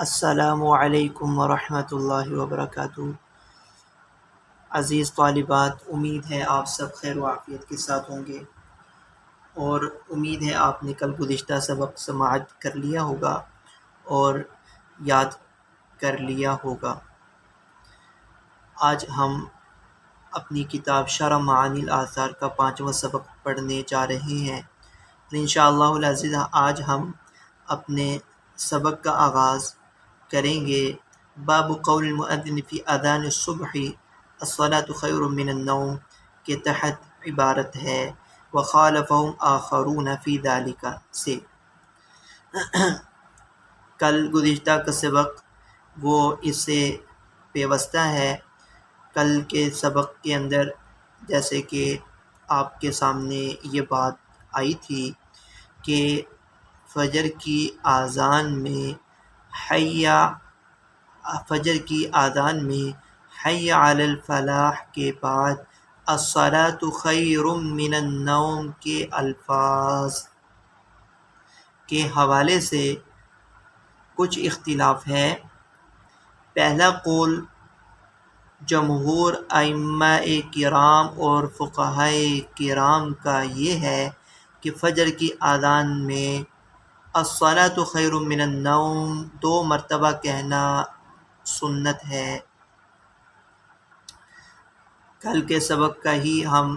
السلام علیکم ورحمۃ اللہ وبرکاتہ۔ عزیز طالبات، امید ہے آپ سب خیر و عافیت کے ساتھ ہوں گے، اور امید ہے آپ نے کل گزشتہ سبق سماعت کر لیا ہوگا اور یاد کر لیا ہوگا۔ آج ہم اپنی کتاب شرح معانی الآثار کا 5واں سبق پڑھنے جا رہے ہیں۔ انشاءاللہ العزیز آج ہم اپنے سبق کا آغاز کریں گے باب قول المؤذن فی اذان الصبح الصلاۃ خیر من النوم کے تحت عبارت ہے وخالفهم آخرون فی ذلک سے۔ کل گزشتہ کا سبق وہ اس سے پیوستہ ہے۔ کل کے سبق کے اندر جیسے کہ آپ کے سامنے یہ بات آئی تھی کہ فجر کی اذان میں حی علی الفلاح کے بعد الصلاۃ خیر من النوم کے الفاظ کے حوالے سے کچھ اختلاف ہے۔ پہلا قول جمہور ائمہ کرام اور فقہائے کرام کا یہ ہے کہ فجر کی اذان میں الصلاۃ خیر من النوم 2 مرتبہ کہنا سنت ہے۔ کل کے سبق کا ہی ہم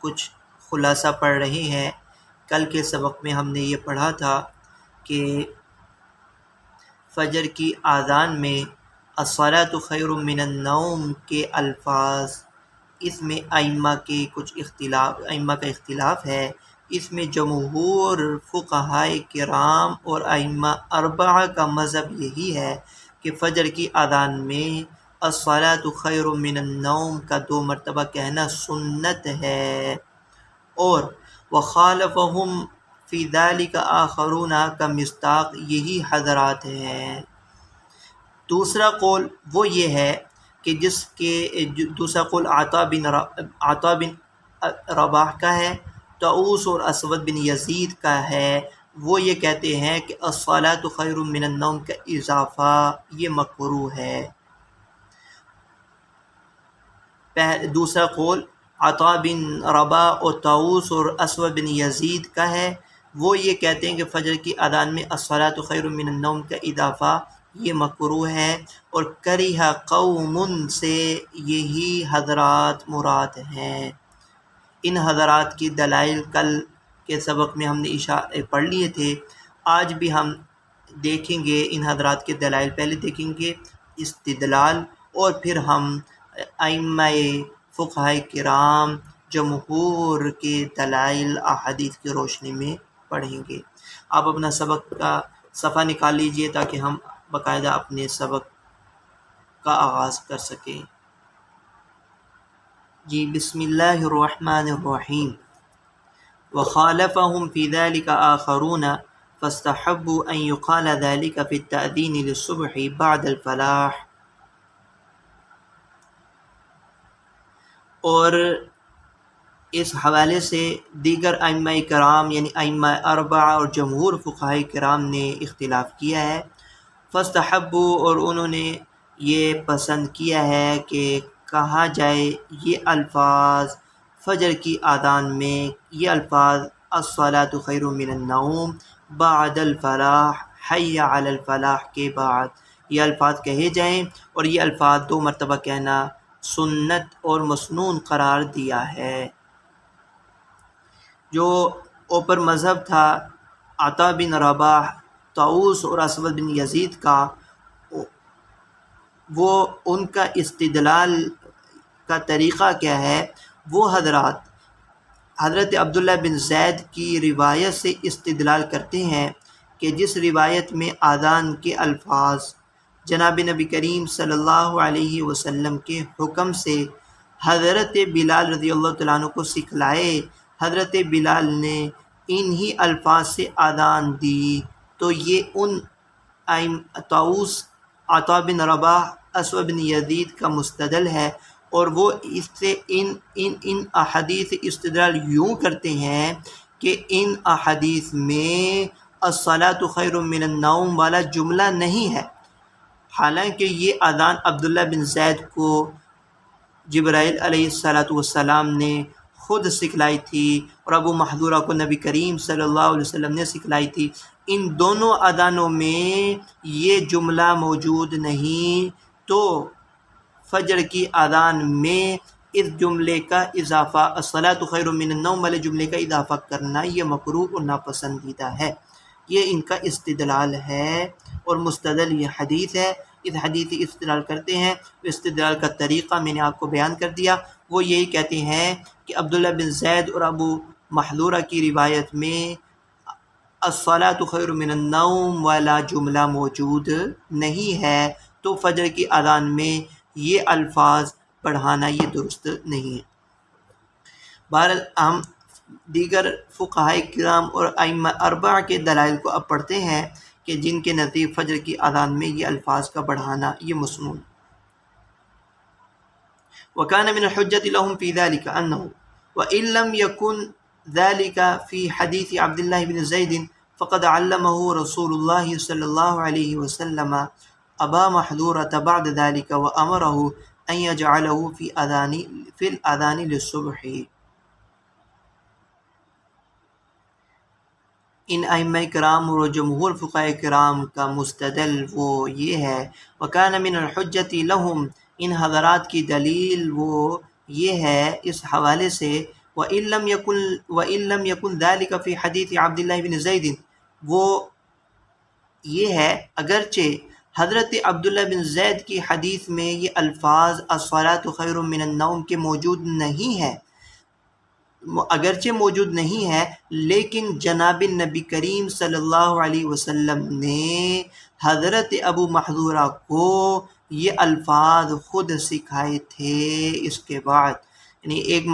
کچھ خلاصہ پڑھ رہے ہیں۔ کل کے سبق میں ہم نے یہ پڑھا تھا کہ فجر کی اذان میں الصلاۃ خیر من النوم کے الفاظ، اس میں ائمہ کا اختلاف ہے۔ اس میں جمہور فقہائے کرام اور ائمہ اربعہ کا مذہب یہی ہے کہ فجر کی اذان میں الصلاۃ خیر من النوم کا 2 مرتبہ کہنا سنت ہے، اور وخالفهم فی ذلک آخرون کا مصداق یہی حضرات ہیں۔ دوسرا قول وہ یہ ہے کہ دوسرا قول عطا بن رباح کا ہے، طاؤوس اور اسود بن یزید کا ہے۔ وہ یہ کہتے ہیں کہ الصلاۃ خیر من النوم کا اضافہ یہ مکروہ ہے۔ دوسرا قول عطا بن رباح اور طاؤوس اور اسود بن یزید کا ہے۔ وہ یہ کہتے ہیں کہ فجر کی اذان میں الصلاۃ خیر من النوم کا اضافہ یہ مکروہ ہے، اور کریہ قوم سے یہی حضرات مراد ہیں۔ ان حضرات کی دلائل کل کے سبق میں ہم نے پڑھ لیے تھے۔ آج بھی ہم دیکھیں گے ان حضرات کے دلائل۔ پہلے دیکھیں گے استدلال، اور پھر ہم ائمہ فقہائے کرام جمہور کے دلائل احادیث کی روشنی میں پڑھیں گے۔ آپ اپنا سبق کا صفحہ نکال لیجئے تاکہ ہم باقاعدہ اپنے سبق کا آغاز کر سکیں۔ جی بسم اللہ الرحمن الرحیم۔ وخالفهم في ذلك آخرون فاستحبوا أن يقال ذلك في التأذين للصبح بعد الفلاح۔ اور اس حوالے سے دیگر ائمہ کرام یعنی ائمہ اربعہ اور جمہور فقہائے کرام نے اختلاف کیا ہے۔ فاستحبوا، اور انہوں نے یہ پسند کیا ہے کہ کہا جائے یہ الفاظ فجر کی اذان میں، یہ الفاظ الصلاۃ خیر من النوم بعد الفلاح حی علی الفلاح کے بعد یہ الفاظ کہے جائیں، اور یہ الفاظ 2 مرتبہ کہنا سنت اور مسنون قرار دیا ہے۔ جو اوپر مذہب تھا عطا بن رباح، طاؤوس اور اسود بن یزید کا، وہ ان کا استدلال کا طریقہ کیا ہے؟ وہ حضرت عبداللہ بن زید کی روایت سے استدلال کرتے ہیں کہ جس روایت میں اذان کے الفاظ جناب نبی کریم صلی اللہ علیہ وسلم کے حکم سے حضرت بلال رضی اللہ تعالیٰ عنہ کو سکھلائے، حضرت بلال نے انہی الفاظ سے اذان دی، تو یہ ان طاؤوس، عطا بن رباح، اسود بن یزید کا مستدل ہے، اور وہ اس سے ان احادیث استدلال یوں کرتے ہیں کہ ان احادیث میں الصلاۃ خیر من النوم والا جملہ نہیں ہے، حالانکہ یہ اذان عبداللہ بن زید کو جبرائیل علیہ السلام نے خود سکھلائی تھی اور ابو محذورہ کو نبی کریم صلی اللہ علیہ وسلم نے سکھلائی تھی۔ ان دونوں اذانوں میں یہ جملہ موجود نہیں، تو فجر کی اذان میں اس جملے کا اضافہ، الصلاۃ خیر من النوم والے جملے کا اضافہ کرنا یہ مکروہ اور ناپسندیدہ ہے۔ یہ ان کا استدلال ہے، اور مستدل یہ حدیث ہے۔ اس حدیث سے استدلال کرتے ہیں، استدلال کا طریقہ میں نے آپ کو بیان کر دیا۔ وہ یہی کہتے ہیں کہ عبداللہ بن زید اور ابو محذورہ کی روایت میں الصلاۃ خیر من النوم والا جملہ موجود نہیں ہے، تو فجر کی اذان میں یہ الفاظ پڑھانا یہ درست نہیں ہے۔ بہرحال ہم دیگر فقہائے کرام اور ائمہ اربعہ کے دلائل کو اب پڑھتے ہیں کہ جن کے نزدیک فجر کی اذان میں یہ الفاظ کا بڑھانا یہ مسنون۔ وَكَانَ مِنَ الْحُجَّةِ لَهُمْ فِي ذَلِكَ أَنَّهُ وَإِن لَّمْ يَكُنْ ذَلِكَ فِي حَدِيثِ عَبْدِ اللَّهِ بْنِ زَيْدٍ فَقَدْ عَلَّمَهُ رَسُولُ اللَّهِ صَلَّى اللَّهُ عَلَيْهِ وَسَلَّمَ أَبَا مَحْذُورَةَ بَعْدَ ذَلِكَ وَأَمَرَهُ أَن يَجْعَلَهُ فِي الْأَذَانِ لِلصُّبْحِ۔ ان ائمہ کرام اور جمہور فقہائے کرام کا مستدل وہ یہ ہے، وَكَانَ مِنَ الْحُجَّةِ لَهُمْ، ان حضرات کی دلیل وہ یہ ہے اس حوالے سے، وَإِن لَّمْ يَكُنْ ذَلِكَ فِي حَدِيثِ عَبْدِ اللَّهِ بْنِ زَيْدٍ، وہ یہ ہے اگرچہ حضرت عبداللہ بن زید کی حدیث میں یہ الفاظ الصلاۃ خیر من النوم کے موجود نہیں ہے، اگرچہ موجود نہیں ہے، لیکن جناب نبی کریم صلی اللہ علیہ وسلم نے حضرت ابو محذورہ کو یہ الفاظ خود سکھائے تھے۔ اس کے بعد یعنی ایک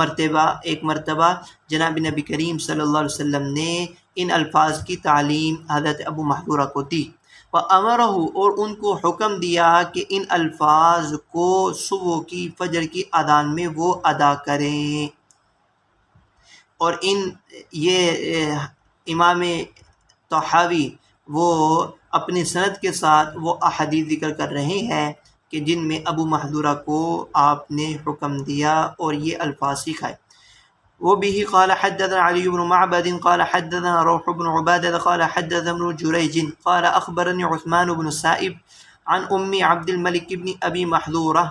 مرتبہ جناب نبی کریم صلی اللہ علیہ وسلم نے ان الفاظ کی تعلیم حضرت ابو محذورہ کو دی، وَأَمَرَهُ، اور ان کو حکم دیا کہ ان الفاظ کو صبح کی فجر کی اذان میں وہ ادا کریں۔ اور یہ امام طحاوی وہ اپنی سند کے ساتھ وہ احادیث ذکر کر رہے ہیں کہ جن میں ابو محذورہ کو آپ نے حکم دیا اور یہ الفاظ سکھائے۔ وبه قال حدثنا علي بن معبد قال حدثنا روح بن عبادة قال حدثنا ابن جريج قال أخبرني عثمان بن السائب عن عبد الملك بن أبي محذورة،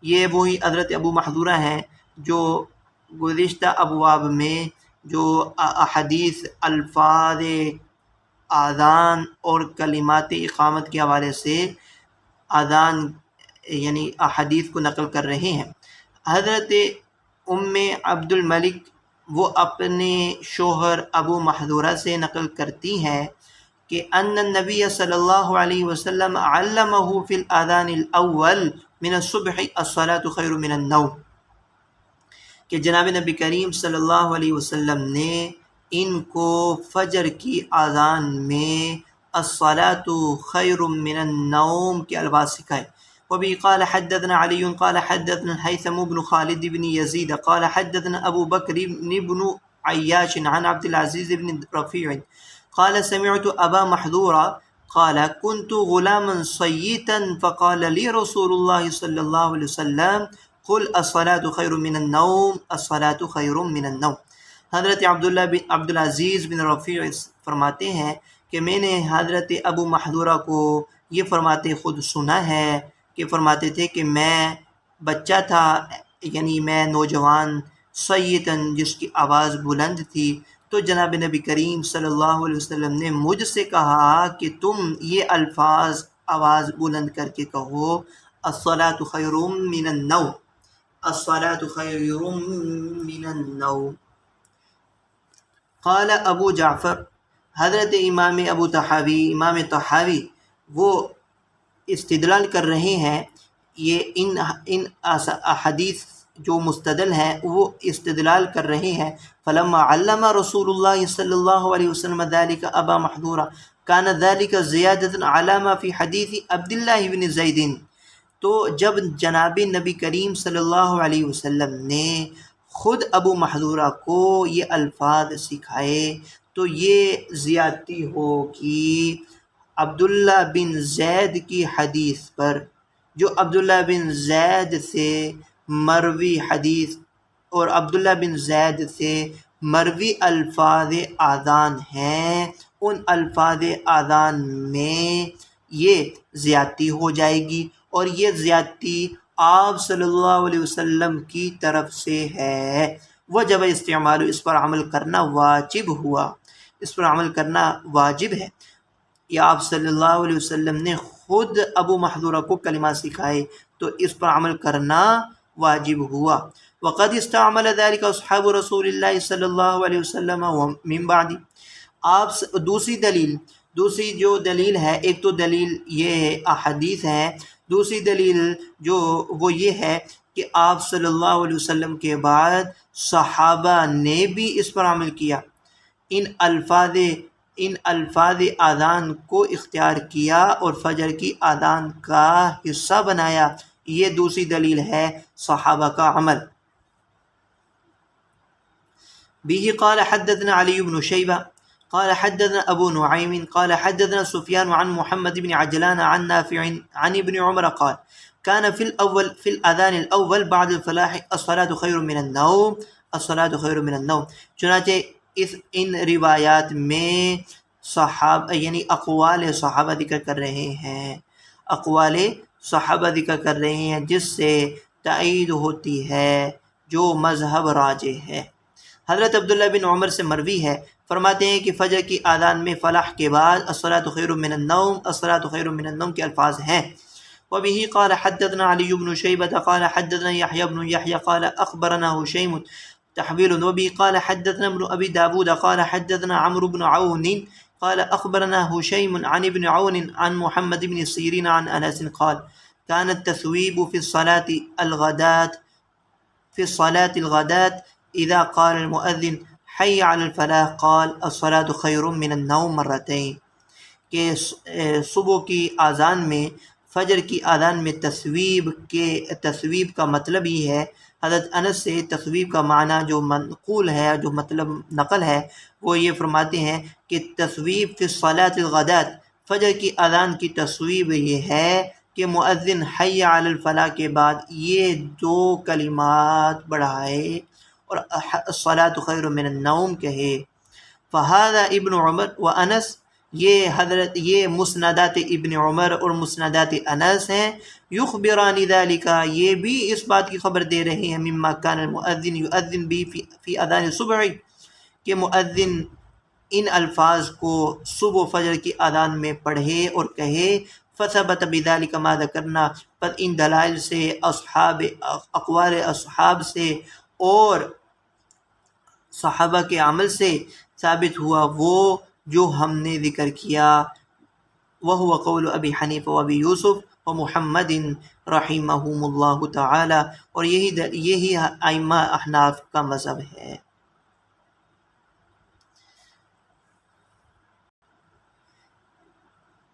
یہ وہی حضرت ابو محذورہ ہیں جو گزشتہ ابواب میں جو احادیث الفاظ اذان اور کلمات اقامت کے حوالے سے اذان یعنی احادیث کو نقل کر رہے ہیں۔ حضرت عبد الملک وہ اپنے شوہر ابو محذورہ سے نقل کرتی ہیں کہ ان النبی صلی اللہ علیہ وسلم علمہ فی الاذان الاول من الصبح الصلاۃ خیر من النوم، کہ جناب نبی کریم صلی اللہ علیہ وسلم نے ان کو فجر کی اذان میں الصلاۃ خیر من النوم کے الفاظ سکھائے۔ وبه قال حدثنا علي قال حدثنا الهيثم بن خالد بن يزيد قال حدثنا أبو بكر بن عياش عن عبد العزيز بن رفيع قال سمعت أبا محذورة قال كنت غلاما صيتا فقال لي رسول الله صلى الله عليه وسلم قل الصلاة خير من النوم الصلاة خير من النوم۔ حضرت عبد العزیز بن رفیع فرماتے ہیں کہ میں نے حضرت ابو محذورہ کو یہ فرماتے خود سنا ہے کہ فرماتے تھے کہ میں بچہ تھا، یعنی میں نوجوان، سیتن جس کی آواز بلند تھی، تو جناب نبی کریم صلی اللہ علیہ وسلم نے مجھ سے کہا کہ تم یہ الفاظ آواز بلند کر کے کہو، الصلاۃ خیر من النوم الصلاۃ خیر من النوم۔ قال ابو جعفر، حضرت امام طحاوی وہ استدلال کر رہے ہیں، یہ ان احادیث جو مستدل ہیں وہ استدلال کر رہے ہیں۔ فلما علم رسول اللہ صلی اللہ علیہ وسلم ذلك ابا محذورہ كان ذلك زیادۃ علی ما فی حدیث عبداللہ بن زید، تو جب جناب نبی کریم صلی اللہ علیہ وسلم نے خود ابو محذورہ کو یہ الفاظ سکھائے تو یہ زیادتی ہوگی عبداللہ بن زید کی حدیث پر، جو عبداللہ بن زید سے مروی حدیث اور عبداللہ بن زید سے مروی الفاظ آذان ہیں، ان الفاظ آذان میں یہ زیادتی ہو جائے گی، اور یہ زیادتی آپ صلی اللہ علیہ وسلم کی طرف سے ہے۔ وجب استعمال، اس پر عمل کرنا واجب ہوا، اس پر عمل کرنا واجب ہے۔ یا آپ صلی اللہ علیہ وسلم نے خود ابو محذورہ کو کلمات سکھائے تو اس پر عمل کرنا واجب ہوا۔ وقد استعمل ذلك اصحاب رسول اللہ صلی اللہ علیہ وسلم من بعد، آپ دوسری جو دلیل ہے، ایک تو دلیل یہ احادیث ہے، دوسری دلیل جو وہ یہ ہے کہ آپ صلی اللہ علیہ وسلم کے بعد صحابہ نے بھی اس پر عمل کیا، ان الفاظ آذان کو اختیار کیا اور فجر کی آذان کا حصہ بنایا، یہ دوسری دلیل ہے صحابہ کا عمل۔ به قال حدثنا علي بن شيبة قال حدثنا أبو نعيم قال حدثنا سفيان عن محمد بن عجلان عن نافع عن ابن عمر قال كان في الأذان الأول بعد الفلاح الصلاة خير من النوم، الصلاة خير من النوم۔ چنانچہ ان روایات میں صحابہ یعنی اقوال صحابہ ذکر کر رہے ہیں، اقوال صحابہ ذکر کر رہے ہیں جس سے تائید ہوتی ہے جو مذہب راجح ہے۔ حضرت عبداللہ بن عمر سے مروی ہے، فرماتے ہیں کہ فجر کی آذان میں فلاح کے بعد الصلاة خیر من النوم، الصلاة خیر من النوم کے الفاظ ہیں۔ وبه قال حدثنا علي بن شيبة قال حدثنا يحيى بن يحيى قال أخبرنا هشيم تحويل، وبه قال حدثنا ابن أبي داود قال حدثنا عمرو بن عون قال أخبرنا هشيم عن ابن عون عن محمد بن سيرين عن أنس قال كان التثويب في الصلاة الغداة إذا قال المؤذن حي على الفلاح قال الصلاة خير من النوم مرتين، کہ صبح کی آذان میں، فجر کی آذان میں تصویب کا مطلب ہی ہے۔ حضرت انس سے تصویب کا معنی جو منقول ہے، جو مطلب نقل ہے، وہ یہ فرماتے ہیں کہ تصویب فی الصلاة الغداة، فجر کی آذان کی تصویب یہ ہے کہ مؤذن حی علی الفلاح کے بعد یہ دو کلمات بڑھائے اور الصلاة خیر من النوم کہے۔ فہذا ابن عمر و انس، یہ مسندات ابن عمر اور مسندات انس ہیں۔ یخبران ذالک، یہ بھی اس بات کی خبر دے رہے ہیں، مما کان المؤذن یؤذن بھی فی اذان الصبح، کہ مؤذن ان الفاظ کو صبح فجر کی اذان میں پڑھے اور کہے۔ فثبت بذالک ما ذکرنا، پر ان دلائل سے اقوال اصحاب سے اور صحابہ کے عمل سے ثابت ہوا وہ جو ہم نے ذکر کیا، وہو قول ابی حنیفہ و ابی یوسف و محمد رحمہم اللہ تعالی، اور یہی ائمہ احناف کا مذہب ہے۔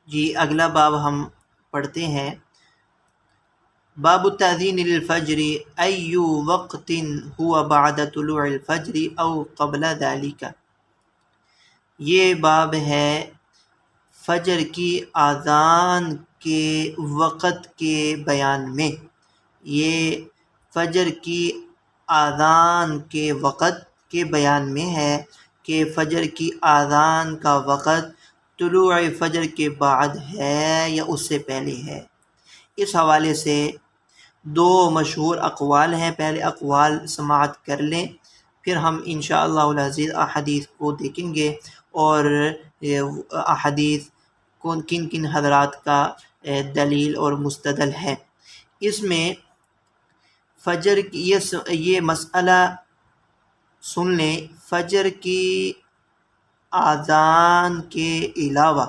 جی اگلا باب ہم پڑھتے ہیں، باب التأذین للفجر ای وقت ہوا بعد طلوع الفجر او قبل ذلك، یہ باب ہے فجر کی آذان کے وقت کے بیان میں۔ یہ فجر کی آذان کے وقت کے بیان میں ہے کہ فجر کی آذان کا وقت طلوع فجر کے بعد ہے یا اس سے پہلے ہے۔ اس حوالے سے دو مشہور اقوال ہیں، پہلے اقوال سماعت کر لیں، پھر ہم انشاءاللہ العزیز احادیث کو دیکھیں گے اور احادیث کن کن حضرات کا دلیل اور مستدل ہے۔ اس میں فجر کی یہ مسئلہ سن لیں، فجر کی آذان کے علاوہ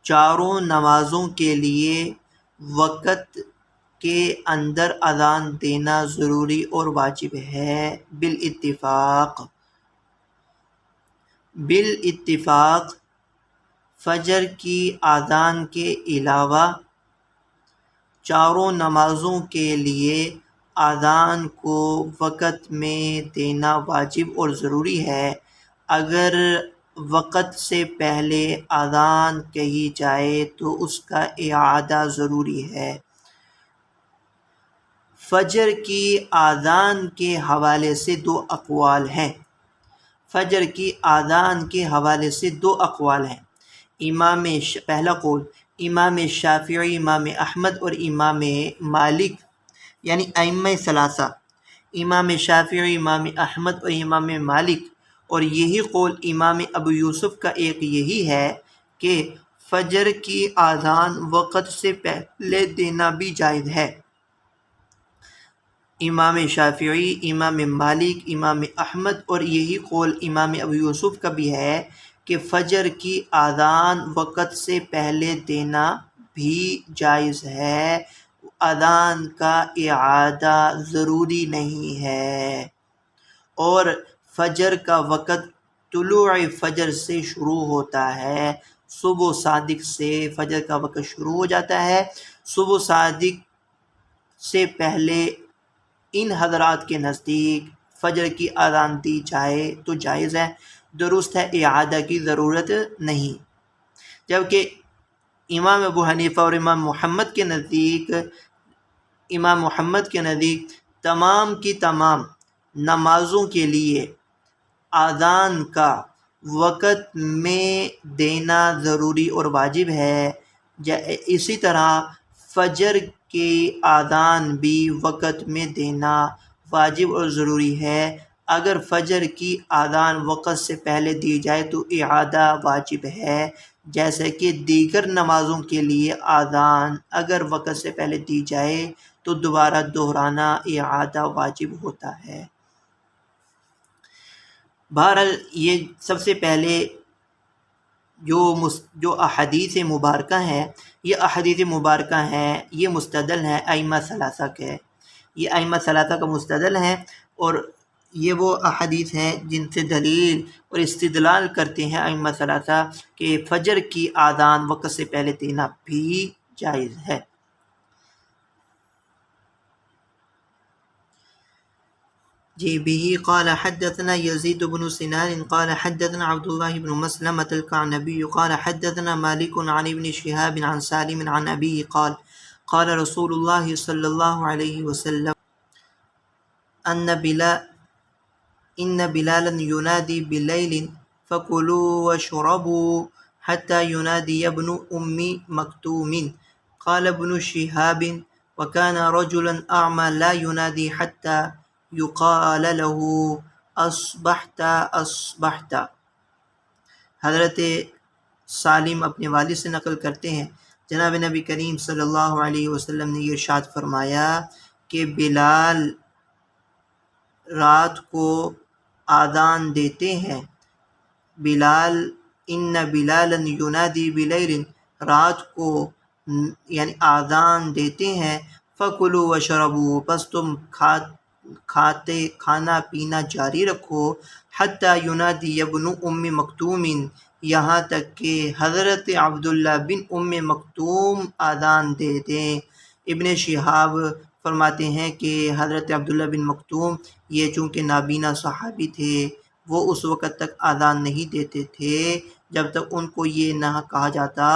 چاروں نمازوں کے لیے وقت کے اندر اذان دینا ضروری اور واجب ہے بالاتفاق۔ فجر کی آذان کے علاوہ چاروں نمازوں کے لیے آذان کو وقت میں دینا واجب اور ضروری ہے اگر وقت سے پہلے آذان کہی جائے تو اس کا اعادہ ضروری ہے۔ فجر کی آذان کے حوالے سے دو اقوال ہیں۔ فجر کی آذان کے حوالے سے دو اقوال ہیں۔ پہلا قول امام شافعی، امام احمد اور امام مالک یعنی ائمہ ثلاثہ، امام شافعی، امام احمد اور امام مالک، اور یہی قول امام ابو یوسف کا ایک یہی ہے کہ فجر کی آذان وقت سے پہلے دینا بھی جائز ہے۔ امام شافعی، امام مالک، امام احمد اور یہی قول امام ابو یوسف کا بھی ہے کہ فجر کی آذان وقت سے پہلے دینا بھی جائز ہے، آذان کا اعادہ ضروری نہیں ہے، اور فجر کا وقت طلوع فجر سے شروع ہوتا ہے۔ صبح صادق سے فجر کا وقت شروع ہو جاتا ہے۔ صبح صادق سے پہلے ان حضرات کے نزدیک فجر کی آذان دی جائے تو جائز ہے، درست ہے، اعادہ کی ضرورت نہیں۔ جبکہ امام ابو حنیفہ اور امام محمد کے نزدیک تمام کی تمام نمازوں کے لیے آذان کا وقت میں دینا ضروری اور واجب ہے۔ اسی طرح فجر کی آذان بھی وقت میں دینا واجب اور ضروری ہے۔ اگر فجر کی آذان وقت سے پہلے دی جائے تو اعادہ واجب ہے، جیسے کہ دیگر نمازوں کے لیے آذان اگر وقت سے پہلے دی جائے تو دوبارہ دہرانا اعادہ واجب ہوتا ہے۔ بہرحال یہ سب سے پہلے جو احادیث مبارکہ ہیں، یہ مستدل ہیں ائمہ ثلاثہ کے، یہ ائمہ ثلاثہ کا مستدل ہیں، اور یہ وہ احادیث ہیں جن سے دلیل اور استدلال کرتے ہیں ائمہ ثلاثہ کہ فجر کی آذان وقت سے پہلے دینا بھی جائز ہے۔ به قال حدثنا يزيد بن سنان قال حدثنا عبد الله بن مسلمة الكعنبي قال حدثنا مالك عن ابن شهاب عن سالم عن أبيه قال قال رسول الله صلى الله عليه وسلم إن بلالا ينادي بالليل فكلوا واشربوا حتى ينادي ابن أم مكتوم قال ابن شهاب وكان رجلا أعمى لا ينادي حتى يقال له اصبحت اصبحت۔ حضرت سالم اپنے والد سے نقل کرتے ہیں جناب نبی کریم صلی اللہ علیہ وسلم نے یہ ارشاد فرمایا کہ بلال رات کو آذان دیتے ہیں، ان بلالا ینادی بلیل، رات کو یعنی آذان دیتے ہیں، فکلوا وشربوا، پس تم کھانا پینا جاری رکھو، حتی ینادی ابن ام مکتوم، یہاں تک کہ حضرت عبداللہ بن ام مکتوم آذان دے دیں۔ ابن شہاب فرماتے ہیں کہ حضرت عبداللہ بن مکتوم یہ چونکہ نابینا صحابی تھے، وہ اس وقت تک آذان نہیں دیتے تھے جب تک ان کو یہ نہ کہا جاتا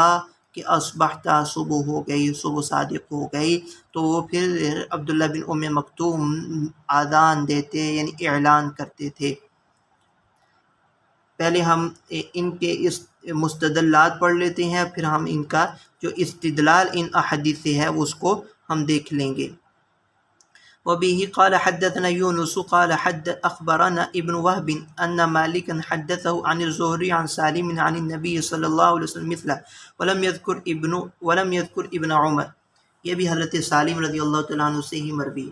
کہ اصبحت، صبح ہو گئی، صبح صادق ہو گئی، تو وہ پھر عبداللہ بن ام مکتوم آذان دیتے یعنی اعلان کرتے تھے۔ پہلے ہم ان کے اس مستدلات پڑھ لیتے ہیں، پھر ہم ان کا جو استدلال ان احادیث سے ہے اس کو ہم دیکھ لیں گے۔ وبه قال حدثنا يونس قال أخبرنا ابن وهب أن مالكا حدثه عن الزهري عن سالم عن النبي صلى الله عليه وسلم مثله ولم يذكر ابن عمر، یہ بھی حضرت سالم رضی اللہ تعالیٰ عنہ سے ہی مروی۔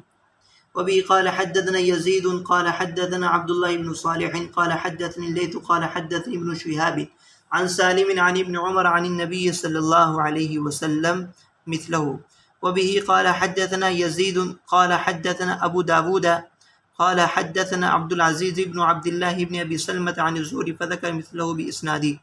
وبه قال حدثنا يزيد قال حدثنا عبد الله بن صالح قال حدثني الليث قال حدثني ابن شهاب عن سالم عن ابن عمر عن النبي صلى الله عليه وسلم مثله۔ وبه قال حدثنا يزيد قال حدثنا أبو داود قال حدثنا عبد العزيز بن عبد الله بن أبي سلمة عن الزهري فذكر مثله بإسناده۔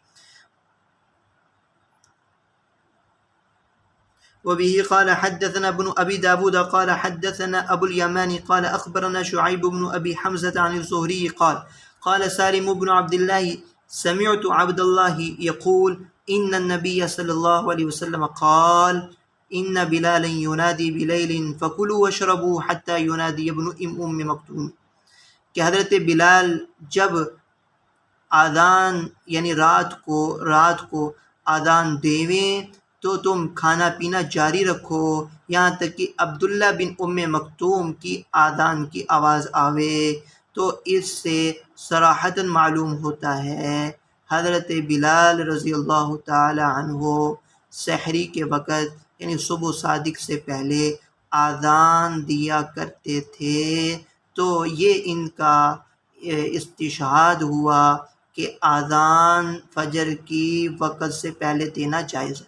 وبه قال حدثنا ابن أبي داود قال حدثنا أبو اليمان قال أخبرنا شعيب بن أبي حمزة عن الزهري قال قال سالم بن عبد الله سمعت عبد الله يقول إن النبي صلى الله عليه وسلم قال إن بلالا ينادي بليل فكلوا واشربوا حتى ينادي ابن أم مكتوم، کہ حضرت بلال جب آذان یعنی رات کو آذان دیویں تو تم کھانا پینا جاری رکھو یہاں تک کہ عبداللہ بن ام مکتوم کی آذان کی آواز آوے۔ تو اس سے صراحتاً معلوم ہوتا ہے حضرت بلال رضی اللہ تعالی عنہ سحری کے وقت یعنی صبح صادق سے پہلے آذان دیا کرتے تھے۔ تو یہ ان کا استشہاد ہوا کہ آذان فجر کی وقت سے پہلے دینا جائز ہے۔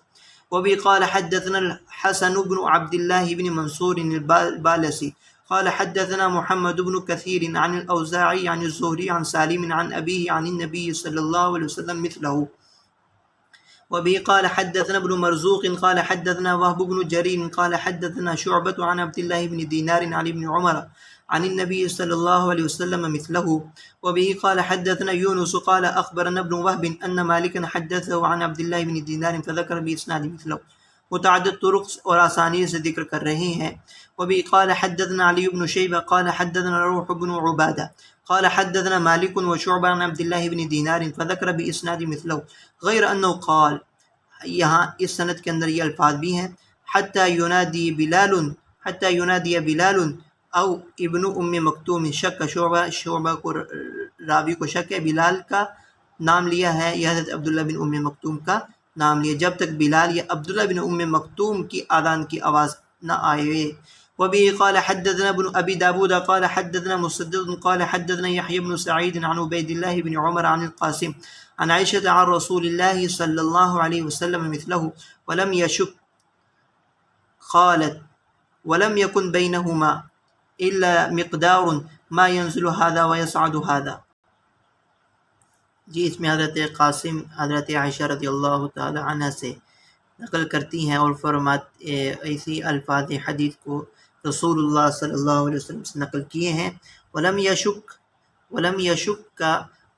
وبی قال حدثنا الحسن بن عبد الله بن منصور البالسی قال حدثنا محمد بن كثير عن الأوزاعي عن الزهري عن سالم عن أبيه عن النبي صلى الله عليه وسلم مثله. وبه قال حدثنا ابن مرزوق قال حدثنا وهب بن جرير قال حدثنا شعبة عن عبد الله بن دينار عن ابن عمر عن النبي صلى الله عليه وسلم مثله. وبه قال حدثنا يونس قال أخبرنا ابن وهب أن مالكا حدثه عن عبد الله بن دينار فذكر بإسناد مثله. متعدد طرق اور آسانی سے ذکر کر رہے ہیں۔ وبه قال حدثنا علي بن شيبة قال حدثنا روح بن عبادة قال حدثنا مالك وشعبة عن عبد الله بن دينار فذكر بإسناد مثله غير أنه قال، یہاں اس سند کے اندر یہ الفاظ بھی ہیں حتى ينادي بلال او ابن ام مکتوم، شک شعبہ کو راوی کو شک ہے بلال کا نام لیا ہے یا حضرت عبداللہ بن ام مکتوم کا نام لیا جب تک بلال یا عبداللہ بن ام مکتوم کی آذان کی آواز نہ آئے۔ وبه قال حدثنا ابن ابي داود قال حدثنا مسدد قال حدثنا يحيى بن سعيد عن عبيد الله بن عمر عن القاسم عن عائشة عن رسول الله صلى الله عليه وسلم مثله ولم يشك قالت ولم يكن بينهما إلا مقدار ما ينزل هذا ويصعد هذا۔ جی اس میں حضرت قاسم حضرت عائشہ رضی اللہ تعالی عنہ سے نقل کرتی ہیں اور ایسی الفاظ حدیث کو رسول اللہ صلی اللہ علیہ وسلم سے نقل کیے ہیں۔ ولم یشک کا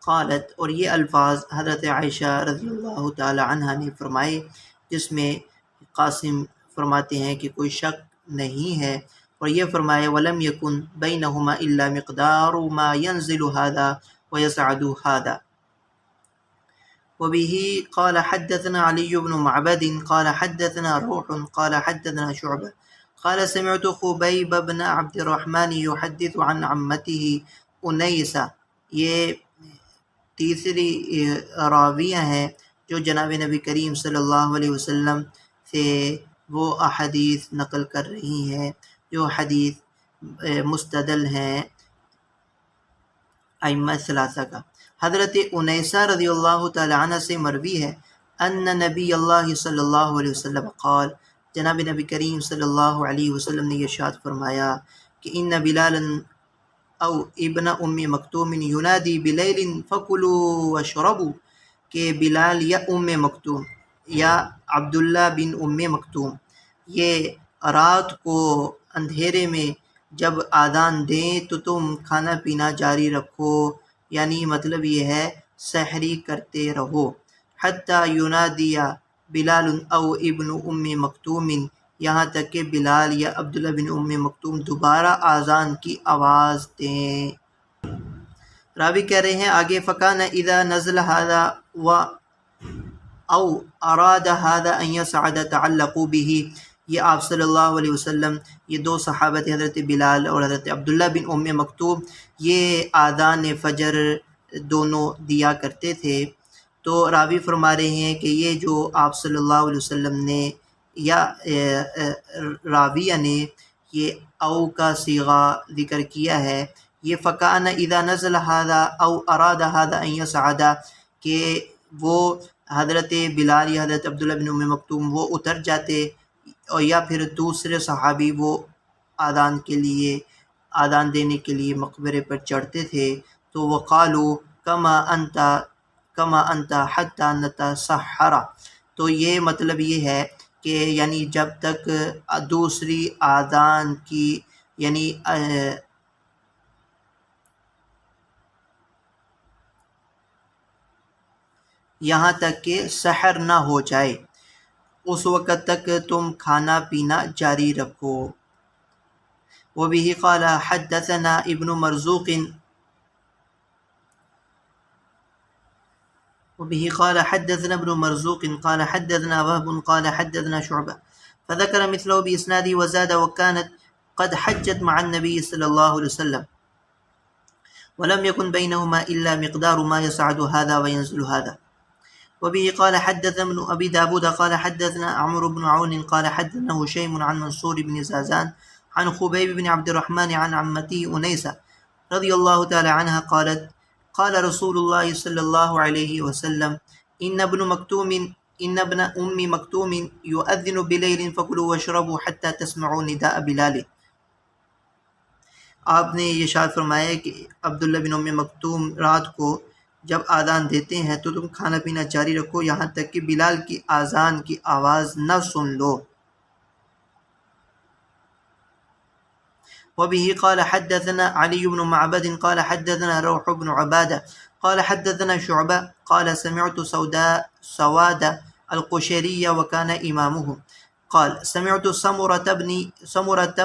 قالت، اور یہ الفاظ حضرت عائشہ رضی اللہ تعالی عنہ نے فرمائے جس میں قاسم فرماتے ہیں کہ کوئی شک نہیں ہے، اور یہ فرمائے ولم یکن بینہما الا مقدار ما ينزل هذا ويصعد هذا۔ وبه قال حدثنا علي بن معبد قال حدثنا روح قال حدثنا شعبة قال سمعت خبيب بن عبد الرحمن يحدث عن عمته أنيسة۔ یہ تیسری راویہ ہیں جو جناب نبی کریم صلی اللہ علیہ وسلم سے وہ احادیث نقل کر رہی ہیں جو حدیث مستدل ہیں ائمہ ثلاثہ کا۔ حضرت انیسہ رضی اللہ تعالی عنہ سے مروی ہے ان نبی اللہ صلی اللہ علیہ وسلم قال، جناب نبی کریم صلی اللہ علیہ وسلم نے ارشاد فرمایا کہ ان بلالا او ابن ام مکتوم ینادی بلیل فکلوا واشربوا، کہ بلال یا ام مکتوم یا عبداللہ بن ام مکتوم یہ رات کو اندھیرے میں جب آذان دیں تو تم کھانا پینا جاری رکھو، یعنی مطلب یہ ہے سحری کرتے رہو۔ حتی ینادی بلال او ابن ام مکتوم، یہاں تک کہ بلال یا عبداللہ بن ام مکتوم دوبارہ آذان کی آواز دیں۔ راوی کہہ رہے ہیں آگے فکان اذا نزل هذا و او اراد هذا ان يصعد تعلقوا به، یہ آپ صلی اللہ علیہ وسلم یہ دو صحابہ تھے حضرت بلال اور حضرت عبداللہ بن ام مکتوم، یہ آذان فجر دونوں دیا کرتے تھے۔ تو راوی فرما رہے ہیں کہ یہ جو آپ صلی اللہ علیہ وسلم نے یا راویہ نے یہ او کا صیغہ ذکر کیا ہے، یہ فکان اذا نزل هذا او اراد هذا ان يصعد، کہ وہ حضرت بلال یا حضرت عبداللہ بن ام مکتوم وہ اتر جاتے اور یا پھر دوسرے صحابی وہ آذان دینے کے لیے مقبرے پر چڑھتے تھے، تو وقالوا کما انت حتی نتسحر، تو یہ مطلب یہ ہے کہ یعنی جب تک دوسری آذان کی یعنی یہاں تک کہ سحر نہ ہو جائے، اس وقت تک تم کھانا پینا جاری رکھو۔ وبه قال حدثنا ابن مرزوق وبه قال حدثنا ابن مرزوق قال حدثنا وهب قال حدثنا شعبة فذكر مثله بإسناده وزاد وكانت قد حجت مع النبي صلى الله عليه وسلم ولم يكن بينهما إلا مقدار ما يصعد هذا وينزل هذا. وبه قال حدثنا ابن أبي داود قال حدثنا عمرو بن عون قال حدثنا هشيم عن منصور بن زازان عن خبيب بن عبد الرحمن عن عمته أنيسة رضي الله تعالى عنها قالت قال رسول الله صلى الله عليه وسلم إن ابن أم مكتوم يؤذن بليل فكلوا واشربوا حتى تسمعوا نداء بلال. آپ نے یہ ارشاد فرمایا کہ عبداللہ بن ام مکتوم رات کو جب آذان دیتے ہیں تو تم کھانا پینا جاری رکھو یہاں تک کہ بلال کی آذان کی آواز نہ سن لو۔ وبه قال حدثنا علي بن معبد قال حدثنا روح بن عبادة قال حدثنا شعبة قال سمعت سواد القشيري وكان إمامه قال سمعت سمرة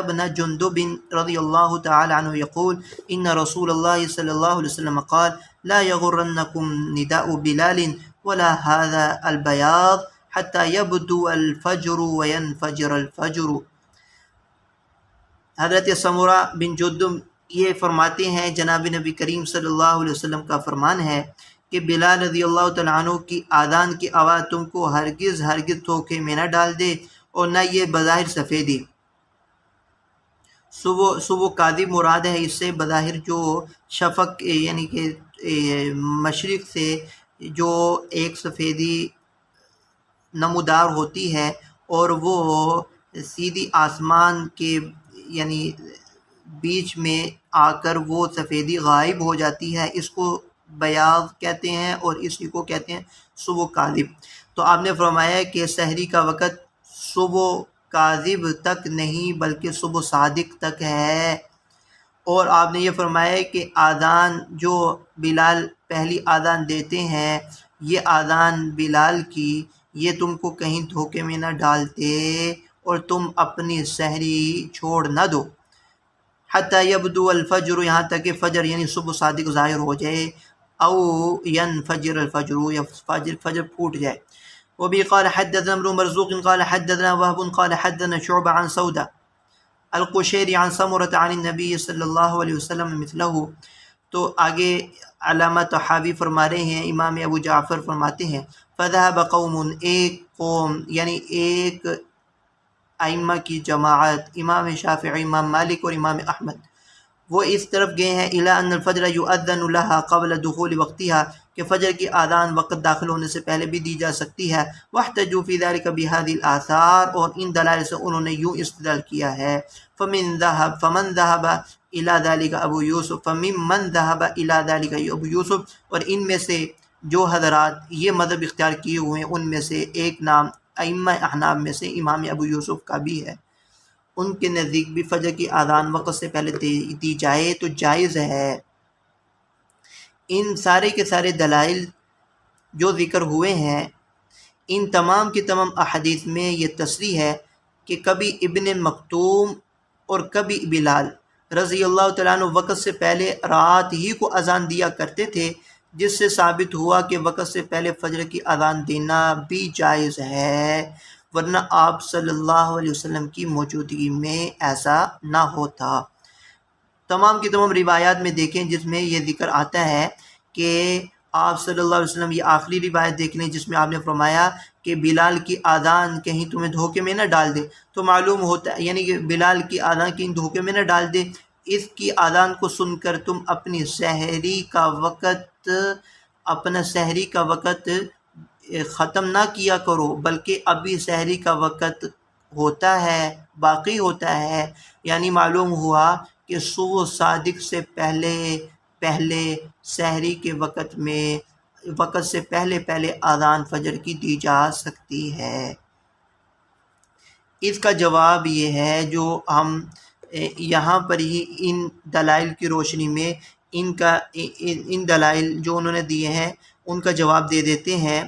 بن جندب رضي الله تعالى عنه يقول إن رسول الله صلى الله عليه وسلم قال لا يغرنكم نداء بلال ولا هذا البياض حتى يبدو الفجر وينفجر الفجر۔ حضرت سمرہ بن جندب یہ فرماتے ہیں جناب نبی کریم صلی اللہ علیہ وسلم کا فرمان ہے کہ بلال رضی اللہ تعالیٰ عنہ کی آذان کی آواز تم کو ہرگز دھوکے میں نہ ڈال دے اور نہ یہ بظاہر سفیدی۔ صبح کاذب مراد ہے، اس سے بظاہر جو شفق یعنی کہ مشرق سے جو ایک سفیدی نمودار ہوتی ہے اور وہ سیدھی آسمان کے یعنی بیچ میں آ کر وہ سفیدی غائب ہو جاتی ہے، اس کو بیاض کہتے ہیں اور اسی کو کہتے ہیں صبح کاذب۔ تو آپ نے فرمایا کہ سحری کا وقت صبح کاذب تک نہیں بلکہ صبح صادق تک ہے، اور آپ نے یہ فرمایا کہ آذان جو بلال پہلی آذان دیتے ہیں یہ آذان بلال کی یہ تم کو کہیں دھوکے میں نہ ڈالتے اور تم اپنی سحری چھوڑ نہ دو، حتی یبدو الفجر یہاں تک کہ فجر یعنی صبح صادق ظاہر ہو جائے، او ینفجر الفجر یا فجر پھوٹ جائے۔ وبه قال حدثنا ابن مرزوق قال حدثنا وهب قال حدثنا شعبة عن سودة القشيري عن سمرة عن النبي صلی اللہ علیہ وسلم مثله۔ تو آگے علامہ طحاوی فرما رہے ہیں، امام ابو جعفر فرماتے ہیں فذهب قوم ایک قوم یعنی ایک ائمہ کی جماعت امام شافعی، امام مالک اور امام احمد وہ اس طرف گئے ہیں الی ان الفجر یؤذن لها قبل دخول وقتها کہ فجر کی آذان وقت داخل ہونے سے پہلے بھی دی جا سکتی ہے۔ واحتجوا فی ذلك بهذه الآثار اور ان دلائل سے انہوں نے یوں استدلال کیا ہے فمن ذهب الى ذلك ابو یوسف ابو یوسف اور ان میں سے جو حضرات یہ مذہب اختیار کیے ہوئے ہیں ان میں سے ایک نام ائمہ احناف میں سے امام ابو یوسف کا بھی ہے، ان کے نزدیک بھی فجر کی آذان وقت سے پہلے دی جائے تو جائز ہے۔ ان سارے کے سارے دلائل جو ذکر ہوئے ہیں ان تمام کی تمام احادیث میں یہ تصریح ہے کہ کبھی ابن مکتوم اور کبھی بلال رضی اللہ تعالیٰ عنہ وقت سے پہلے رات ہی کو اذان دیا کرتے تھے، جس سے ثابت ہوا کہ وقت سے پہلے فجر کی اذان دینا بھی جائز ہے، ورنہ آپ صلی اللہ علیہ وسلم کی موجودگی میں ایسا نہ ہوتا۔ تمام کی تمام روایات میں دیکھیں جس میں یہ ذکر آتا ہے کہ آپ صلی اللہ علیہ وسلم، یہ آخری روایت دیکھ لیں جس میں آپ نے فرمایا کہ بلال کی آذان کہیں تمہیں دھوکے میں نہ ڈال دے، تو معلوم ہوتا ہے یعنی کہ بلال کی آذان کہیں دھوکے میں نہ ڈال دے، اس کی آذان کو سن کر تم اپنی سحری کا وقت ختم نہ کیا کرو، بلکہ ابھی سحری کا وقت ہوتا ہے، باقی ہوتا ہے، یعنی معلوم ہوا کہ صبح صادق سے پہلے سحری کے وقت سے پہلے آذان فجر کی دی جا سکتی ہے۔ اس کا جواب یہ ہے جو ہم یہاں پر ہی ان دلائل کی روشنی میں ان دلائل جو انہوں نے دیے ہیں ان کا جواب دے دیتے ہیں۔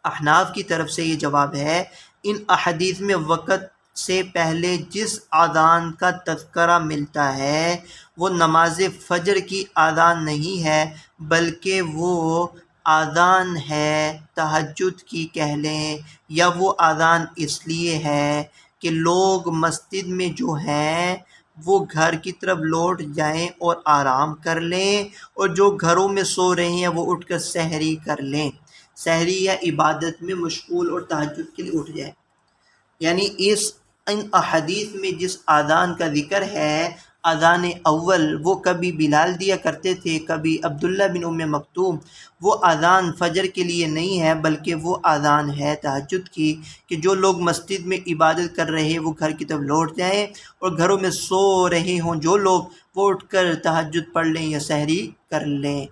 احناف کی طرف سے یہ جواب ہے، ان احادیث میں وقت سے پہلے جس اذان کا تذکرہ ملتا ہے وہ نماز فجر کی اذان نہیں ہے، بلکہ وہ اذان ہے تہجد کی کہہ لیں، یا وہ اذان اس لیے ہے کہ لوگ مسجد میں جو ہیں وہ گھر کی طرف لوٹ جائیں اور آرام کر لیں، اور جو گھروں میں سو رہے ہیں وہ اٹھ کر سحری کر لیں، سحری یا عبادت میں مشغول اور تہجد کے لیے اٹھ جائیں۔ یعنی ان احادیث میں جس اذان کا ذکر ہے، اذان اول، وہ کبھی بلال دیا کرتے تھے، کبھی عبداللہ بن ام مکتوم، وہ اذان فجر کے لیے نہیں ہے، بلکہ وہ اذان ہے تہجد کی، کہ جو لوگ مسجد میں عبادت کر رہے ہیں وہ گھر کی طرف لوٹ جائیں، اور گھروں میں سو رہے ہوں جو لوگ وہ اٹھ کر تہجد پڑھ لیں یا سحری کر لیں۔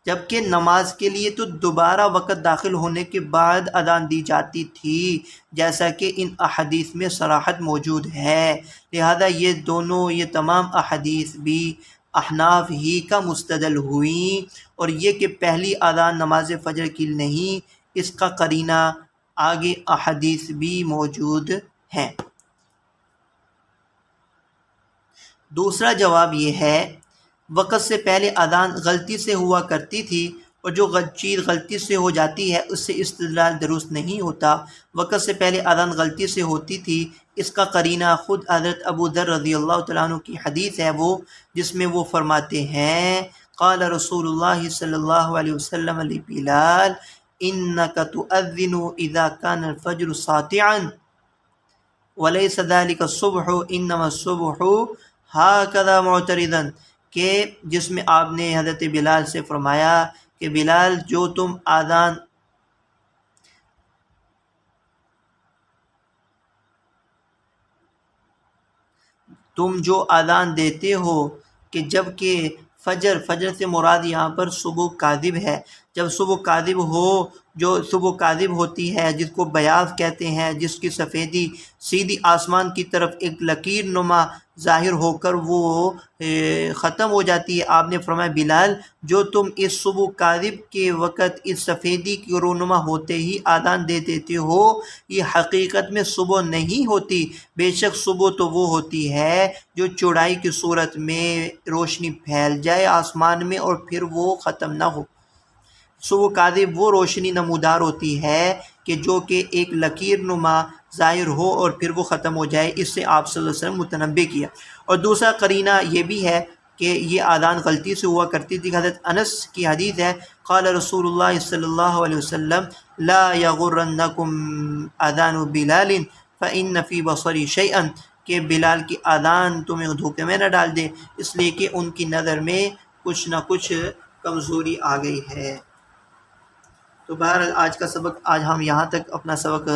جبکہ نماز کے لیے تو دوبارہ وقت داخل ہونے کے بعد اذان دی جاتی تھی، جیسا کہ ان احادیث میں صراحت موجود ہے، لہذا یہ تمام احادیث بھی احناف ہی کا مستدل ہوئیں، اور یہ کہ پہلی اذان نماز فجر کی نہیں، اس کا قرینہ آگے احادیث بھی موجود ہیں۔ دوسرا جواب یہ ہے، وقت سے پہلے اذان غلطی سے ہوا کرتی تھی، اور جو چیز غلطی سے ہو جاتی ہے اس سے استدلال درست نہیں ہوتا۔ وقت سے پہلے اذان غلطی سے ہوتی تھی، اس کا قرینہ خود حضرت ابو ذر رضی اللہ تعالیٰ عنہ کی حدیث ہے، وہ جس میں وہ فرماتے ہیں، قال رسول اللہ صلی اللہ علیہ وسلم لبلال انک تؤذن اذا کان الفجر ساطعا ولیس ذلک الصبح انما الصبح ہاکذا معترضا، کہ جس میں آپ نے حضرت بلال سے فرمایا کہ بلال تم جو اذان دیتے ہو کہ جب کہ فجر سے مراد یہاں پر صبح کاذب ہے، جب صبح کاذب ہو، جو صبح کاذب ہوتی ہے جس کو بیاض کہتے ہیں، جس کی سفیدی سیدھی آسمان کی طرف ایک لکیر نما ظاہر ہو کر وہ ختم ہو جاتی ہے، آپ نے فرمایا بلال جو تم اس صبح کاذب کے وقت اس سفیدی کی رونما ہوتے ہی اذان دے دیتے ہو، یہ حقیقت میں صبح نہیں ہوتی، بے شک صبح تو وہ ہوتی ہے جو چوڑائی کی صورت میں روشنی پھیل جائے آسمان میں اور پھر وہ ختم نہ ہو۔ صبح کاذب وہ روشنی نمودار ہوتی ہے کہ جو کہ ایک لکیر نما ظاہر ہو اور پھر وہ ختم ہو جائے، اس سے آپ صلی اللہ علیہ وسلم متنبہ کیا۔ اور دوسرا قرینہ یہ بھی ہے کہ یہ اذان غلطی سے ہوا کرتی تھی، حضرت انس کی حدیث ہے، قال رسول اللہ صلی اللہ علیہ وسلم لا یغرنکم اذان بلال فإن فی بصری شیئا، کہ بلال کی اذان تمہیں دھوکے میں نہ ڈال دے، اس لیے کہ ان کی نظر میں کچھ نہ کچھ کمزوری آ گئی ہے۔ تو بہرحال آج ہم یہاں تک اپنا سبق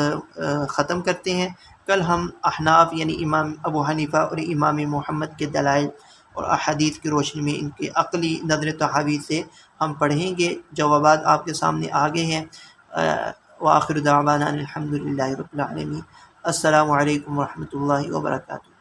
ختم کرتے ہیں۔ کل ہم احناف یعنی امام ابو حنیفہ اور امام محمد کے دلائل اور احادیث کی روشنی میں ان کے عقلی نظر تحاوی سے ہم پڑھیں گے۔ جوابات آپ کے سامنے آگے ہیں۔ وآخر دعوانا الحمد للہ رب العالمین۔ السلام علیکم ورحمۃ اللہ وبرکاتہ۔